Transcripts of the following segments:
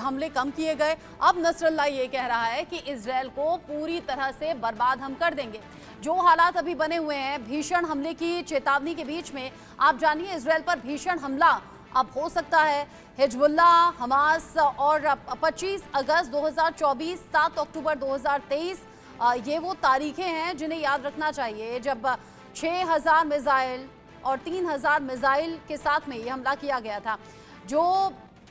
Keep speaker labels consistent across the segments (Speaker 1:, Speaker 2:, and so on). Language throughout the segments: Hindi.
Speaker 1: हमले कम किए गए। अब नसरल्लाह ये कह रहा है कि इजरायल को पूरी तरह से बर्बाद हम कर देंगे। जो हालात अभी बने हुए हैं, भीषण हमले की चेतावनी के बीच में आप जानिए इजरायल पर भीषण हमला अब हो सकता है। हिजबुल्लाह, हमास और 25 अगस्त 2024, 7 अक्टूबर 2023 ये वो तारीखें हैं जिन्हें याद रखना चाहिए जब 6000 मिसाइल और 3000 मिसाइल के साथ में ये हमला किया गया था। जो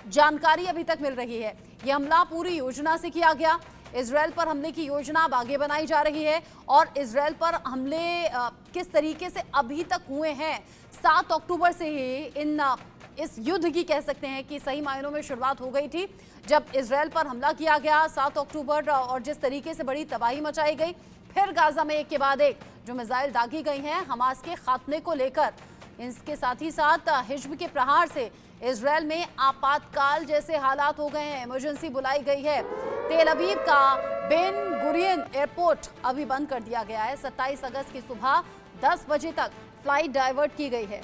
Speaker 1: जानकारी अभी तक मिल रही है, ये हमला पूरी योजना से किया गया। इजरायल पर हमले की योजना अब आगे बनाई जा रही है और इजरायल पर हमले किस तरीके से अभी तक हुए हैं, 7 अक्टूबर से ही इस युद्ध की कह सकते हैं कि सही मायनों में शुरुआत हो गई थी जब इजरायल पर हमला किया गया 7 अक्टूबर, और जिस तरीके से बड़ी तबाही मचाई गई। फिर गाजा में एक के बाद एक जो मिसाइल दागी गई हैं हमास के खात्मे को लेकर। इसके साथ ही साथ हिज्ब के प्रहार से इजरायल में आपातकाल जैसे हालात हो गए हैं, इमरजेंसी बुलाई गई है। तेल अवीव का बेन गुरियन एयरपोर्ट अभी बंद कर दिया गया है। 27 अगस्त की सुबह 10 बजे तक फ्लाइट डाइवर्ट की गई है।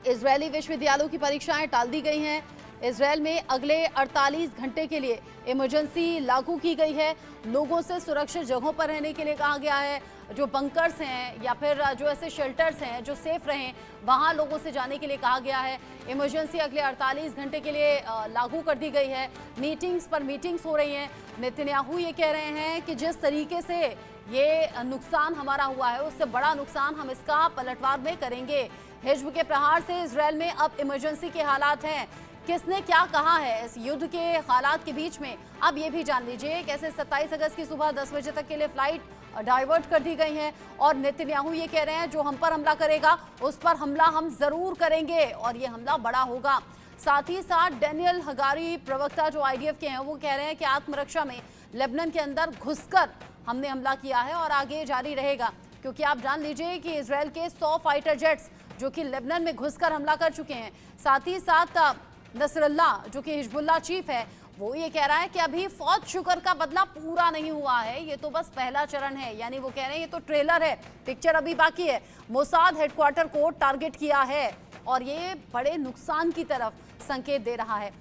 Speaker 1: इजरायली विश्वविद्यालयों की परीक्षाएं टाल दी गई हैं। इजरायल में अगले 48 घंटे के लिए इमरजेंसी लागू की गई है। लोगों से सुरक्षित जगहों पर रहने के लिए कहा गया है। जो बंकर्स हैं या फिर जो ऐसे शेल्टर्स हैं जो सेफ रहें, वहां लोगों से जाने के लिए कहा गया है। इमरजेंसी अगले 48 घंटे के लिए लागू कर दी गई है। मीटिंग्स पर मीटिंग्स हो रही हैं। नेतन्याहू ये कह रहे हैं कि जिस तरीके से ये नुकसान हमारा हुआ है उससे बड़ा नुकसान हम इसका पलटवार में करेंगे। हिज्ब के प्रहार से इजरायल में अब इमरजेंसी के हालात हैं। किसने क्या कहा है इस युद्ध के हालात के बीच में, अब ये भी जान लीजिए। कैसे 27 अगस्त की सुबह 10 बजे तक के लिए फ्लाइट डाइवर्ट कर दी गई हैं और नेतन्याहू ये कह रहे हैं जो हम पर हमला करेगा उस पर हमला हम जरूर करेंगे और ये हमला बड़ा होगा। साथ ही साथ डेनियल हगारी, प्रवक्ता जो आईडीएफ के हैं, वो कह रहे हैं कि आत्मरक्षा में लेबनान के अंदर घुसकर हमने हमला किया है और आगे जारी रहेगा। क्योंकि आप जान लीजिए कि इजरायल के 100 फाइटर जेट्स जो कि लेबनान में घुसकर हमला कर चुके हैं। साथ ही साथ नसरल्लाह जो कि हिजबुल्लाह चीफ है, वो ये कह रहा है कि अभी फौज शुक्र का बदला पूरा नहीं हुआ है, ये तो बस पहला चरण है। यानी वो कह रहे हैं ये तो ट्रेलर है, पिक्चर अभी बाकी है। मोसाद हेडक्वार्टर को टारगेट किया है और ये बड़े नुकसान की तरफ संकेत दे रहा है।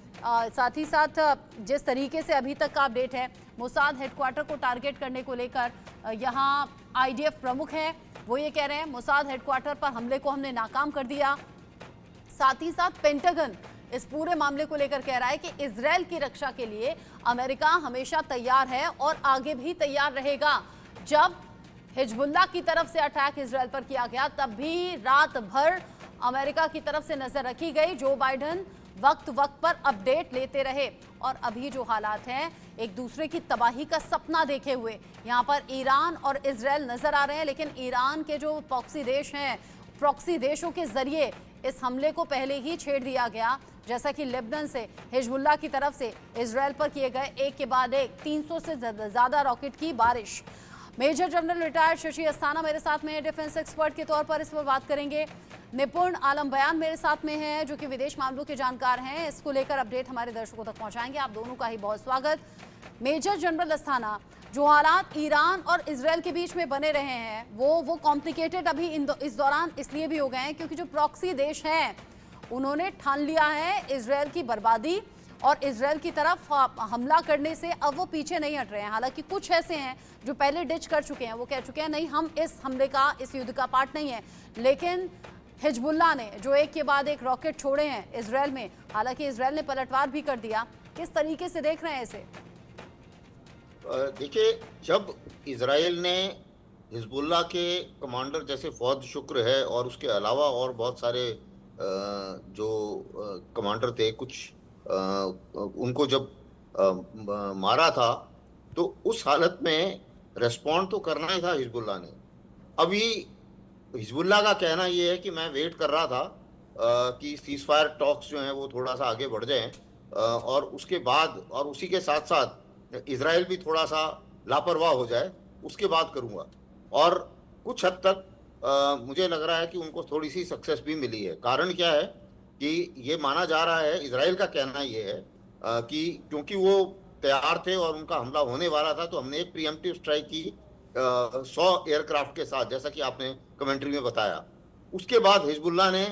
Speaker 1: साथ ही साथ जिस तरीके से अभी तक का अपडेट है, मोसाद हेडक्वार्टर को टारगेट करने को लेकर यहाँ आईडीएफ प्रमुख हैं, वो ये कह रहे हैं मोसाद हेडक्वार्टर पर हमले को हमने नाकाम कर दिया। साथ ही साथ पेंटागन इस पूरे मामले को लेकर कह रहा है कि इजरायल की रक्षा के लिए अमेरिका हमेशा तैयार है और आगे भी तैयार रहेगा। जब हिजबुल्लाह की तरफ से अटैक इजरायल पर किया गया तब भी रात भर अमेरिका की तरफ से नजर रखी गई। जो बाइडेन वक्त वक्त पर अपडेट लेते रहे और अभी जो हालात हैं, एक दूसरे की तबाही का सपना देखे हुए यहाँ पर ईरान और इजरायल नजर आ रहे हैं। लेकिन ईरान के जो प्रॉक्सी देश हैं, प्रॉक्सी देशों के जरिए इस हमले को पहले ही छेड़ दिया गया। जैसा कि लेबनान से हिजबुल्लाह की तरफ से इजरायल पर किए गए एक के बाद एक 300 से ज़्यादा रॉकेट की बारिश। Major general retired Shashi Asthana मेरे साथ में डिफेंस एक्सपर्ट के तौर पर इस पर बात करेंगे। निपुण आलम बयान मेरे साथ में हैं जो कि विदेश मामलों के जानकार हैं। इसको लेकर अपडेट हमारे दर्शकों तक पहुंचाएंगे। आप दोनों का ही बहुत स्वागत। मेजर जनरल अस्थाना, जो हालात ईरान और इजरायल के बीच में बने रहे हैं वो कॉम्प्लिकेटेड अभी इस दौरान इसलिए भी हो गए हैं क्योंकि जो प्रॉक्सी देश हैं उन्होंने ठान लिया है इजरायल की बर्बादी और इजरायल की तरफ हमला करने से अब वो पीछे नहीं हट रहे हैं। हालांकि कुछ ऐसे हैं जो पहले डिच कर चुके हैं, वो कह चुके हैं नहीं हम इस हमले का, इस युद्ध का पार्ट नहीं है। लेकिन हिजबुल्लाह ने जो एक के बाद एक रॉकेट छोड़े हैं इजरायल में, हालांकि इजरायल ने पलटवार भी कर दिया। किस तरीके से देख रहे हैं इसे?
Speaker 2: देखिए, जब इजराइल ने हिजबुल्लाह के कमांडर जैसे फौज शुक्र है और उसके अलावा और बहुत सारे जो कमांडर थे कुछ उनको जब मारा था, तो उस हालत में रेस्पॉन्ड तो करना ही था हिजबुल्लाह ने। अभी हिजबुल्लाह का कहना ये है कि मैं वेट कर रहा था कि सीज फायर टॉक्स जो हैं वो थोड़ा सा आगे बढ़ जाएं और उसके बाद और उसी के साथ साथ इजराइल भी थोड़ा सा लापरवाह हो जाए, उसके बाद करूँगा। और कुछ हद तक मुझे लग रहा है कि उनको थोड़ी सी सक्सेस भी मिली है। कारण क्या है कि ये माना जा रहा है, इजराइल का कहना ये है कि क्योंकि वो तैयार थे और उनका हमला होने वाला था, तो हमने एक प्रीएम्प्टिव स्ट्राइक की 100 एयरक्राफ्ट के साथ, जैसा कि आपने कमेंट्री में बताया। उसके बाद हिजबुल्लाह ने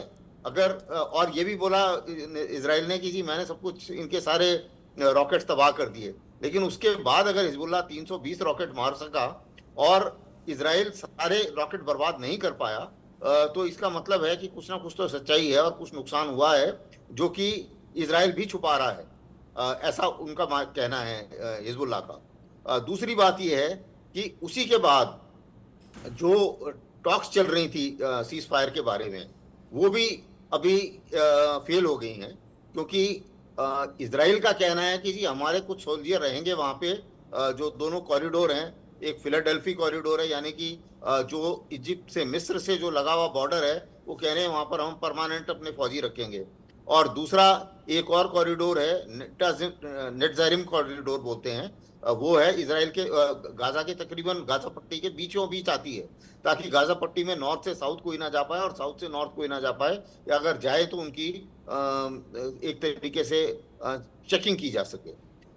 Speaker 2: अगर और ये भी बोला इजराइल ने कि जी मैंने सब कुछ इनके सारे रॉकेट्स तबाह कर दिए। लेकिन उसके बाद अगर हिजबुल्लाह 320 रॉकेट मार सका और इसराइल सारे रॉकेट बर्बाद नहीं कर पाया, तो इसका मतलब है कि कुछ ना कुछ तो सच्चाई है और कुछ नुकसान हुआ है जो कि इसराइल भी छुपा रहा है। ऐसा उनका कहना है हिजबुल्लाह का। दूसरी बात यह है कि उसी के बाद जो टॉक्स चल रही थी सीज फायर के बारे में, वो भी अभी फेल हो गई हैं, क्योंकि इसराइल का कहना है कि जी हमारे कुछ सोल्जर रहेंगे वहां पे। जो दोनों कॉरिडोर हैं, एक फिलाडेल्फी कॉरिडोर है, यानी कि जो इजिप्ट से मिस्र से जो लगा हुआ बॉर्डर है, वो कह रहे हैं वहां पर हम परमानेंट अपने फौजी रखेंगे। और दूसरा एक और कॉरिडोर है, नेटजारिम कॉरिडोर बोलते हैं, वो है इसराइल के गाजा के तकरीबन गाजा पट्टी के बीचों बीच आती है, ताकि गाजा पट्टी में नॉर्थ से साउथ कोई ना जा पाए और साउथ से नॉर्थ कोई ना जा पाए, या अगर जाए तो उनकी एक तरीके से चेकिंग की जा सके।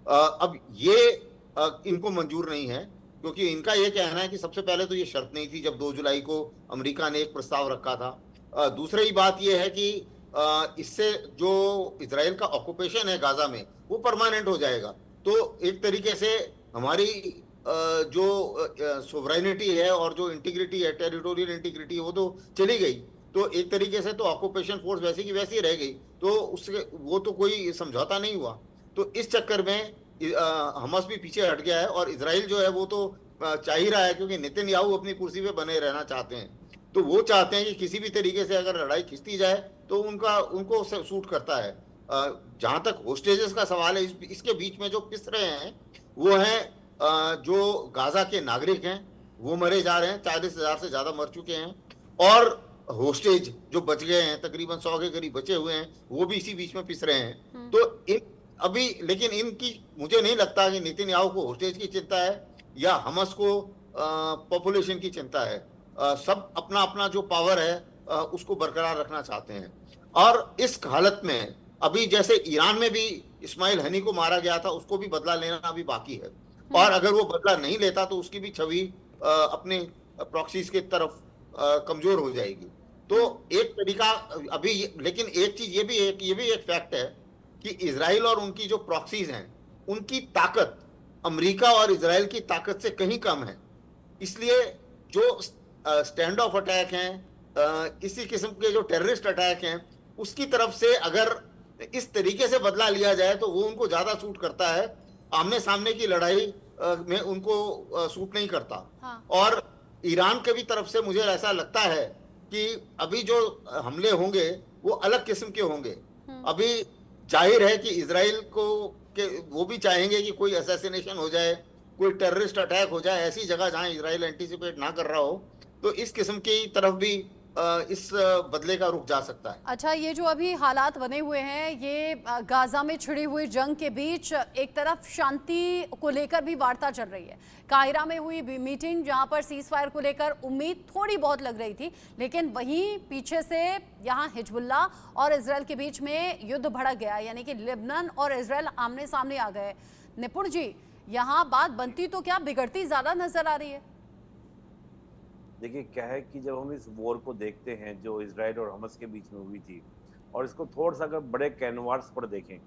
Speaker 2: अब ये इनको मंजूर नहीं है, क्योंकि इनका ये कहना है कि सबसे पहले तो ये शर्त नहीं थी जब 2 जुलाई को अमेरिका ने एक प्रस्ताव रखा था। दूसरी बात ये है कि इससे जो इसराइल का ऑक्यूपेशन है गाजा में, वो परमानेंट हो जाएगा। तो एक तरीके से हमारी जो सोवरेनिटी है और जो इंटीग्रिटी है, टेरिटोरियल इंटीग्रिटी, वो तो चली गई। तो एक तरीके से तो ऑक्यूपेशन फोर्स वैसी की वैसी रह गई, तो उससे वो तो कोई समझौता नहीं हुआ। तो इस चक्कर में हमास भी पीछे हट गया है, और इसराइल जो है वो तो चाह ही रहा है, क्योंकि नेतन्याहू अपनी कुर्सी पे बने रहना चाहते हैं। तो वो चाहते हैं कि किसी भी तरीके से अगर लड़ाई खिंचती जाए तो उनको सूट करता है। जहां तक होस्टेजेस का सवाल है, इसके बीच में जो पिस रहे हैं वो हैं जो गाजा के नागरिक हैं, वो मरे जा रहे हैं, 40,000 से ज्यादा मर चुके हैं, और होस्टेज जो बच गए हैं तकरीबन 100 के करीब बचे हुए हैं, वो भी इसी बीच में पिस रहे हैं। तो अभी लेकिन इनकी, मुझे नहीं लगता कि नेतन्याहू को होस्टेज की चिंता है या हमास को पॉपुलेशन की चिंता है। सब अपना अपना जो पावर है उसको बरकरार रखना चाहते हैं। और इस हालत में अभी जैसे ईरान में भी इस्माइल हनी को मारा गया था, उसको भी बदला लेना अभी बाकी है, और अगर वो बदला नहीं लेता तो उसकी भी छवि अपने प्रॉक्सीज की तरफ कमजोर हो जाएगी। तो एक तरीका अभी लेकिन एक चीज ये भी एक फैक्ट है कि इजराइल और उनकी जो प्रॉक्सीज हैं, उनकी ताकत अमेरिका और इजराइल की ताकत से कहीं कम है। इसलिए जो स्टैंड ऑफ अटैक हैं, इसी किस्म के जो टेररिस्ट अटैक हैं, उसकी तरफ से अगर इस तरीके से बदला लिया जाए तो वो उनको ज्यादा सूट करता है। आमने सामने की लड़ाई में उनको सूट नहीं करता। हाँ। और ईरान के भी तरफ से मुझे ऐसा लगता है कि अभी जो हमले होंगे वो अलग किस्म के होंगे। अभी जाहिर है कि इजराइल को वो भी चाहेंगे कि कोई असैसिनेशन हो जाए, कोई टेररिस्ट अटैक हो जाए ऐसी जगह जहां इजराइल एंटीसिपेट ना कर रहा हो, तो इस किस्म की तरफ भी इस बदले का रुख जा सकता है।
Speaker 1: अच्छा, ये जो अभी हालात बने हुए हैं, ये गाजा में छिड़ी हुई जंग के बीच एक तरफ शांति को लेकर भी वार्ता चल रही है। काहिरा में हुई मीटिंग जहां पर सीज फायर को लेकर उम्मीद थोड़ी बहुत लग रही थी, लेकिन वहीं पीछे से यहां हिजबुल्लाह और इजराइल के बीच में युद्ध भड़क गया, यानी कि लेबनान और इजराइल आमने सामने आ गए। निपुण जी, यहाँ बात बनती तो क्या बिगड़ती ज्यादा नजर आ रही है?
Speaker 3: देखिए क्या है कि जब हम इस वॉर को देखते हैं जो इजराइल और हमास के बीच में हुई थी, और इसको थोड़ा सा अगर बड़े कैनवास पर देखें,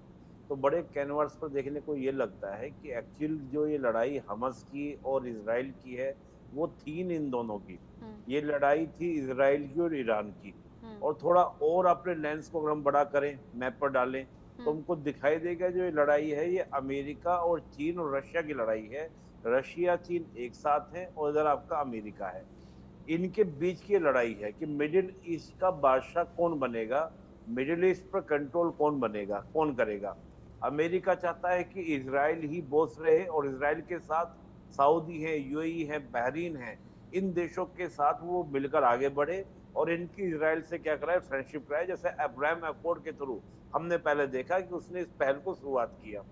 Speaker 3: तो बड़े कैनवास पर देखने को ये लगता है कि एक्चुअल जो ये लड़ाई हमास की और इजराइल की है, वो थी इन दोनों की। ये लड़ाई थी इजराइल की और ईरान की। और थोड़ा और अपने लेंस को अगर हम बड़ा करें, मैप पर डालें, तो हमको दिखाई देगा जो ये लड़ाई है ये अमेरिका और चीन और रशिया की लड़ाई है। रशिया चीन एक साथ है और इधर आपका अमेरिका है। इनके बीच की लड़ाई है कि मिडिल ईस्ट का बादशाह कौन बनेगा, मिडिल ईस्ट पर कंट्रोल कौन बनेगा, कौन करेगा। अमेरिका चाहता है कि इजराइल ही बॉस रहे, और इजराइल के साथ सऊदी है, यूएई है, बहरीन है, इन देशों के साथ वो मिलकर आगे बढ़े और इनकी इजराइल से क्या कराए, फ्रेंडशिप कराए। जैसे अब्राहम अकॉर्ड के थ्रू हमने पहले देखा कि उसने इस पहल को शुरुआत किया।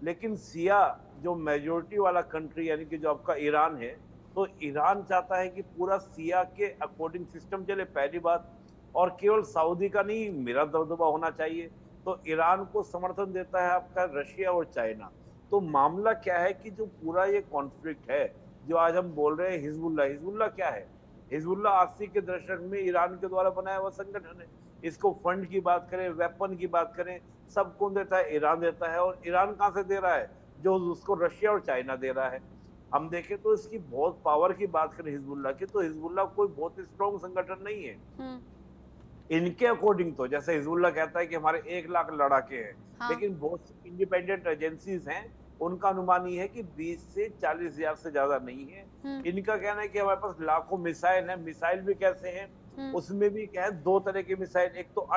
Speaker 3: लेकिन सिया जो मेजोरिटी वाला कंट्री यानी कि जो आपका ईरान है, तो ईरान चाहता है कि पूरा सिया के अकॉर्डिंग सिस्टम चले, पहली बात, और केवल सऊदी का नहीं, मेरा दबदबा होना चाहिए। तो ईरान को समर्थन देता है आपका रशिया और चाइना। तो मामला क्या है कि जो पूरा ये कॉन्फ्लिक्ट है, जो आज हम बोल रहे हैं हिजबुल्लाह, हिजबुल्लाह क्या है? हिजबुल्लाह 80 के दशक में ईरान के द्वारा बनाया हुआ संगठन है। इसको फंड की बात करें, वेपन की बात करें, सब कौन देता है? ईरान देता है। और ईरान कहाँ से दे रहा है? जो उसको रशिया और चाइना दे रहा है। हम देखें तो इसकी बहुत पावर की बात करें हिजबुल्लाह की, तो हिजबुल्लाह कोई बहुत ही स्ट्रॉन्ग संगठन नहीं है
Speaker 1: हम्म,
Speaker 3: इनके अकॉर्डिंग। तो जैसे हिजबुल्लाह कहता है कि हमारे 1 लाख लड़ाके हैं,
Speaker 1: हाँ।
Speaker 3: लेकिन बहुत सी इंडिपेंडेंट एजेंसीज हैं, उनका अनुमान ये है कि 20 से 40 हजार से ज्यादा नहीं है। इनका कहना है कि हमारे पास लाखों मिसाइल हैं। मिसाइल भी कैसे हैं?
Speaker 1: हम्म।
Speaker 3: उसमें भी क्या है, 2 तरह के मिसाइल, एक तो